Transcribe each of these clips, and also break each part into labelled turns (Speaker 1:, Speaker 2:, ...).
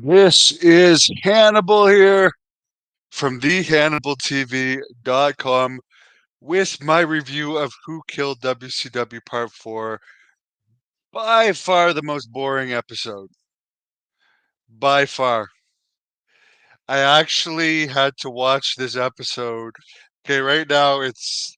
Speaker 1: This is Hannibal here from thehannibaltv.com with my review of Who Killed WCW Part 4. By far the most boring episode. By far. I actually had to watch this episode. Okay, right now it's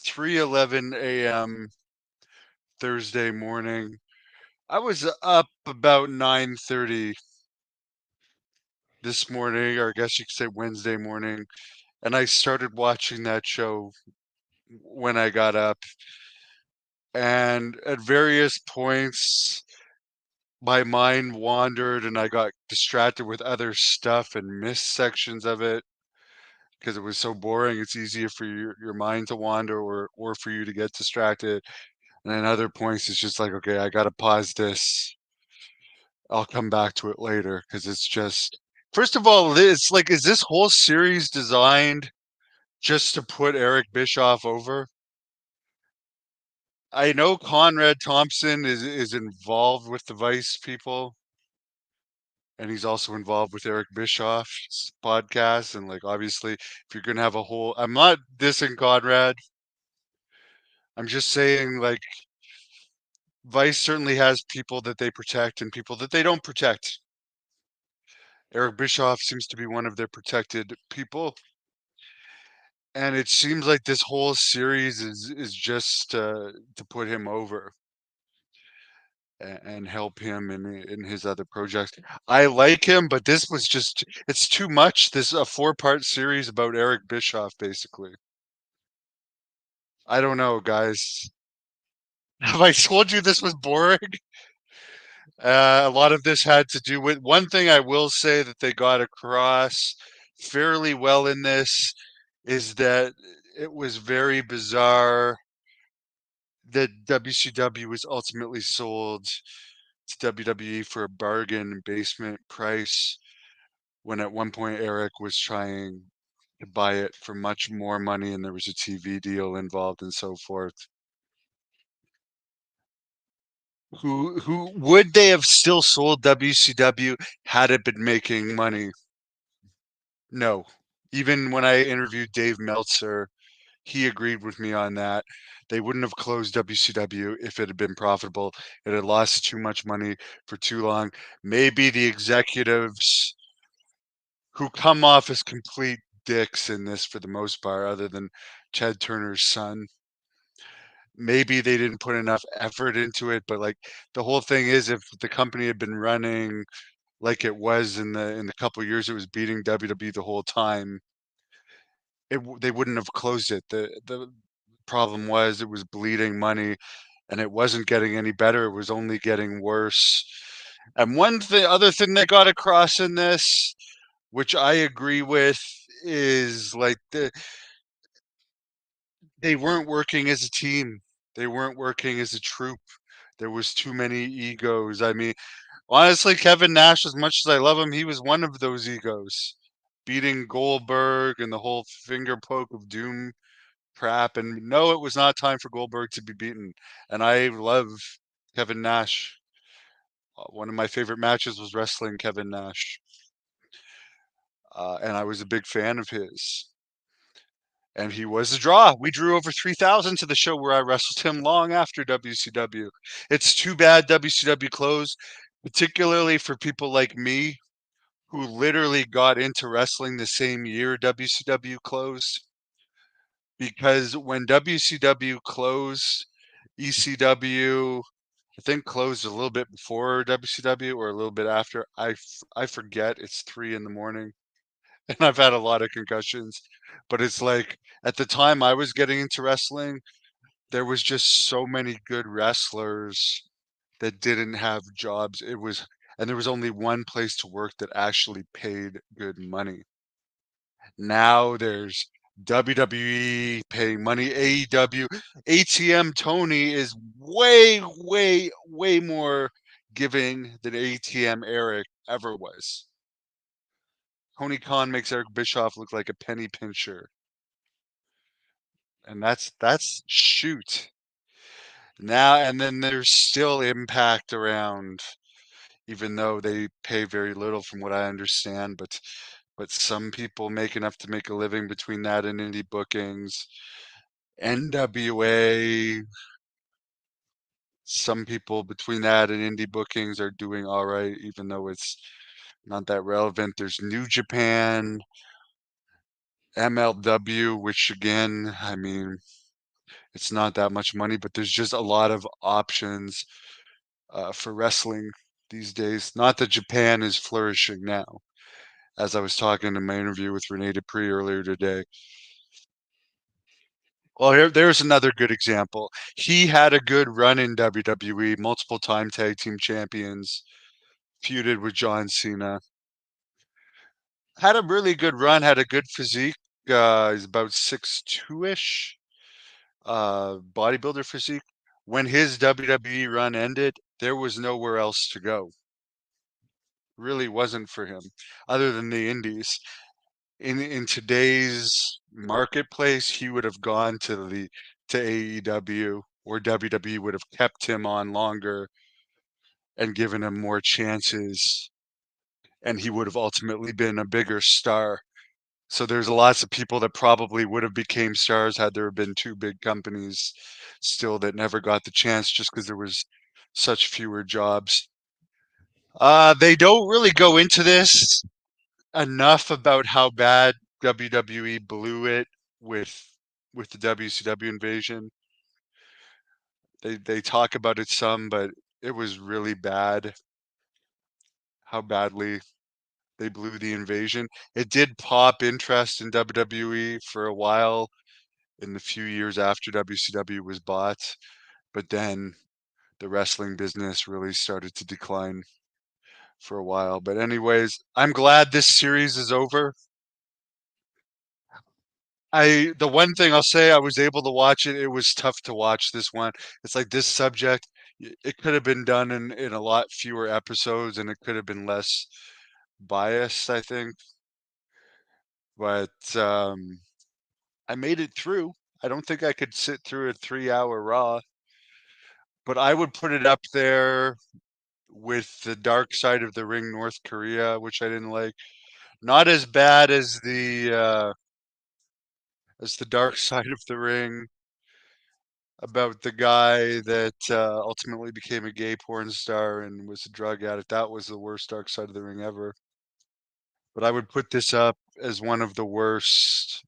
Speaker 1: 3:11 a.m. Thursday morning. I was up about 9:30 this morning, or I guess you could say Wednesday morning, and I started watching that show when I got up. And at various points, my mind wandered and I got distracted with other stuff and missed sections of it because it was so boring. It's easier for your mind to wander or for you to get distracted. And then other points, it's just like, okay, I got to pause this. I'll come back to it later because it's just, first of all, it's like, is this whole series designed just to put Eric Bischoff over? I know Conrad Thompson is involved with the Vice people, and he's also involved with Eric Bischoff's podcast. And like, obviously, if you're gonna have a whole, I'm not dissing Conrad. I'm just saying, like, Vice certainly has people that they protect and people that they don't protect. Eric Bischoff seems to be one of their protected people, and it seems like this whole series is just to put him over and help him in his other projects. I like him, but this was just it's too much. This a four-part series about Eric Bischoff, basically. I don't know, guys. Have I told you this was boring? A lot of this had to do with one thing I will say that they got across fairly well in this is that it was very bizarre that WCW was ultimately sold to WWE for a bargain basement price when at one point Eric was trying to buy it for much more money and there was a TV deal involved and so forth. Who would they have still sold WCW had it been making money? No. Even when I interviewed Dave Meltzer, he agreed with me on that. They wouldn't have closed WCW if it had been profitable. It had lost too much money for too long. Maybe the executives who come off as complete dicks in this for the most part, other than Ted Turner's son. Maybe they didn't put enough effort into it, but like the whole thing is, if the company had been running like it was in the couple of years it was beating WWE the whole time, they wouldn't have closed it. The problem was it was bleeding money and it wasn't getting any better. It was only getting worse. And one thing, other thing they got across in this, which I agree with, is like they weren't working as a team. They weren't working as a troupe. There was too many egos. I mean, honestly, Kevin Nash, as much as I love him, he was one of those egos, beating Goldberg and the whole finger poke of doom crap. And no, it was not time for Goldberg to be beaten. And I love Kevin Nash. One of my favorite matches was wrestling Kevin Nash, and I was a big fan of his. And he was a draw. We drew over 3,000 to the show where I wrestled him long after WCW. It's too bad WCW closed, particularly for people like me who literally got into wrestling the same year WCW closed. Because when WCW closed, ECW, I think closed a little bit before WCW or a little bit after. I forget. It's 3 in the morning. And I've had a lot of concussions, but it's like at the time I was getting into wrestling, there was just so many good wrestlers that didn't have jobs. And there was only one place to work that actually paid good money. Now there's WWE paying money, AEW, ATM Tony is way, way, way more giving than ATM Eric ever was. Tony Khan makes Eric Bischoff look like a penny pincher. And that's shoot. Now and then there's still Impact around. even though they pay very little from what I understand, but some people make enough to make a living between that and indie bookings. NWA, some people between that and indie bookings are doing all right, even though it's not that relevant. There's New Japan, MLW, which again, I mean, it's not that much money, but there's just a lot of options for wrestling these days. Not that Japan is flourishing now, as I was talking in my interview with Rene Dupree earlier today. Well, there's another good example. He had a good run in WWE, multiple time tag team champions, feuded with John Cena. Had a really good run, had a good physique. He's about 6'2" ish, bodybuilder physique. When his WWE run ended, there was nowhere else to go. Really wasn't for him, other than the indies. In today's marketplace, he would have gone to AEW, or WWE would have kept him on longer and given him more chances, and he would have ultimately been a bigger star. So there's lots of people that probably would have became stars had there been two big companies still that never got the chance just because there was such fewer jobs. They don't really go into this enough about how bad WWE blew it with with the WCW invasion. They talk about it some, but it was really bad how badly they blew the invasion. It did pop interest in WWE for a while in the few years after WCW was bought, but then the wrestling business really started to decline for a while. But anyways, I'm glad this series is over. The one thing I'll say, I was able to watch it. It was tough to watch this one. It's like this subject, it could have been done in a lot fewer episodes and it could have been less biased, I think. But I made it through. I don't think I could sit through a 3 hour Raw, but I would put it up there with the Dark Side of the Ring North Korea, which I didn't like. Not as bad as the Dark Side of the Ring about the guy that ultimately became a gay porn star and was a drug addict. That was the worst Dark Side of the Ring ever. But I would put this up as one of the worst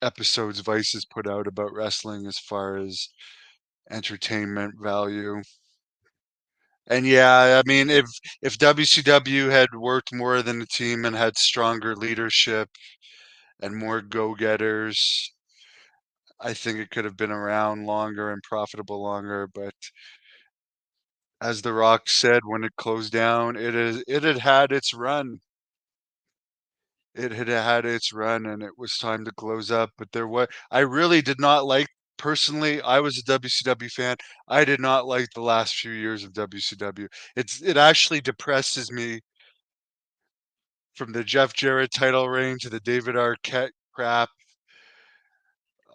Speaker 1: episodes Vice has put out about wrestling as far as entertainment value. And yeah, I mean, if WCW had worked more than a team and had stronger leadership and more go-getters, I think it could have been around longer and profitable longer. But as The Rock said when it closed down, it had had its run. It had had its run, and it was time to close up. But there was I really did not like personally. I was a WCW fan. I did not like the last few years of WCW. It actually depresses me from the Jeff Jarrett title reign to the David Arquette crap,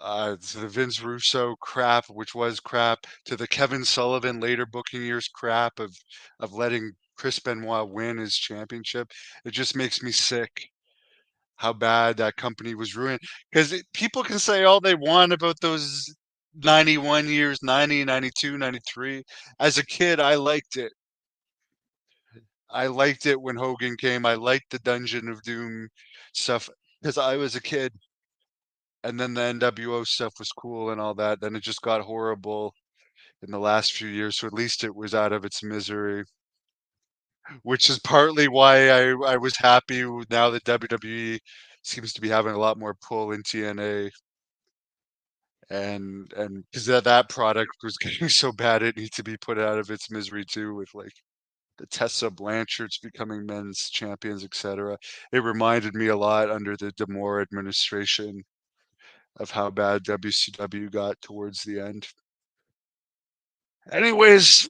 Speaker 1: to the Vince Russo crap, which was crap, to the Kevin Sullivan later booking years crap of letting Chris Benoit win his championship. It just makes me sick how bad that company was ruined. Because people can say all they want about those 91 years, 90, 92, 93. As a kid, I liked it. I liked it when Hogan came. I liked the Dungeon of Doom stuff because I was a kid. And then the NWO stuff was cool and all that. Then it just got horrible in the last few years. So at least it was out of its misery, which is partly why I was happy now that WWE seems to be having a lot more pull in TNA. And because that product was getting so bad, it needs to be put out of its misery too, with like the Tessa Blanchards becoming men's champions, etc. It reminded me a lot under the D'Amore administration of how bad WCW got towards the end. Anyways,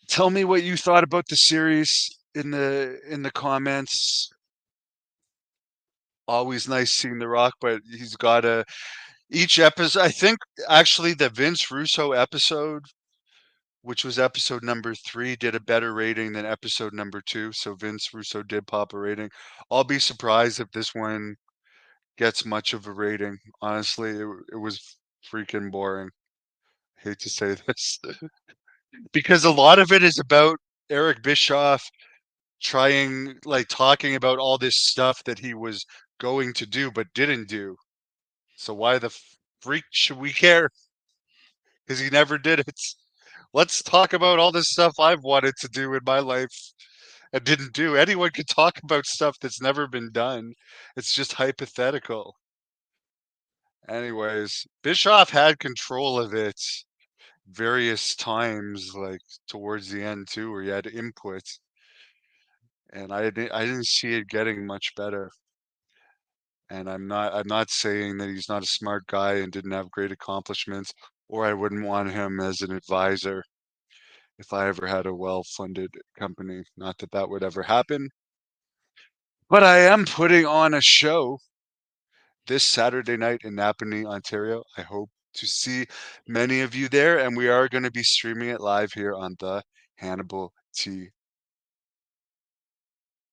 Speaker 1: tell me what you thought about the series in the comments. Always nice seeing The Rock, but he's got each episode. I think actually the Vince Russo episode which was episode number 3, did a better rating than episode number 2, so Vince Russo did pop a rating. I'll be surprised if this one gets much of a rating. Honestly, it was freaking boring. Hate to say this. Because a lot of it is about Eric Bischoff trying like talking about all this stuff that he was going to do but didn't do. So why the freak should we care? Because he never did it. Let's talk about all this stuff I've wanted to do in my life and didn't do. Anyone can talk about stuff that's never been done. It's just hypothetical. Anyways, Bischoff had control of it various times, like towards the end too, where he had input, and I didn't see it getting much better. And I'm not saying that he's not a smart guy and didn't have great accomplishments, or I wouldn't want him as an advisor if I ever had a well-funded company. Not that that would ever happen, but I am putting on a show this Saturday night in Napanee, Ontario. I hope to see many of you there, and we are going to be streaming it live here on the Hannibal TV.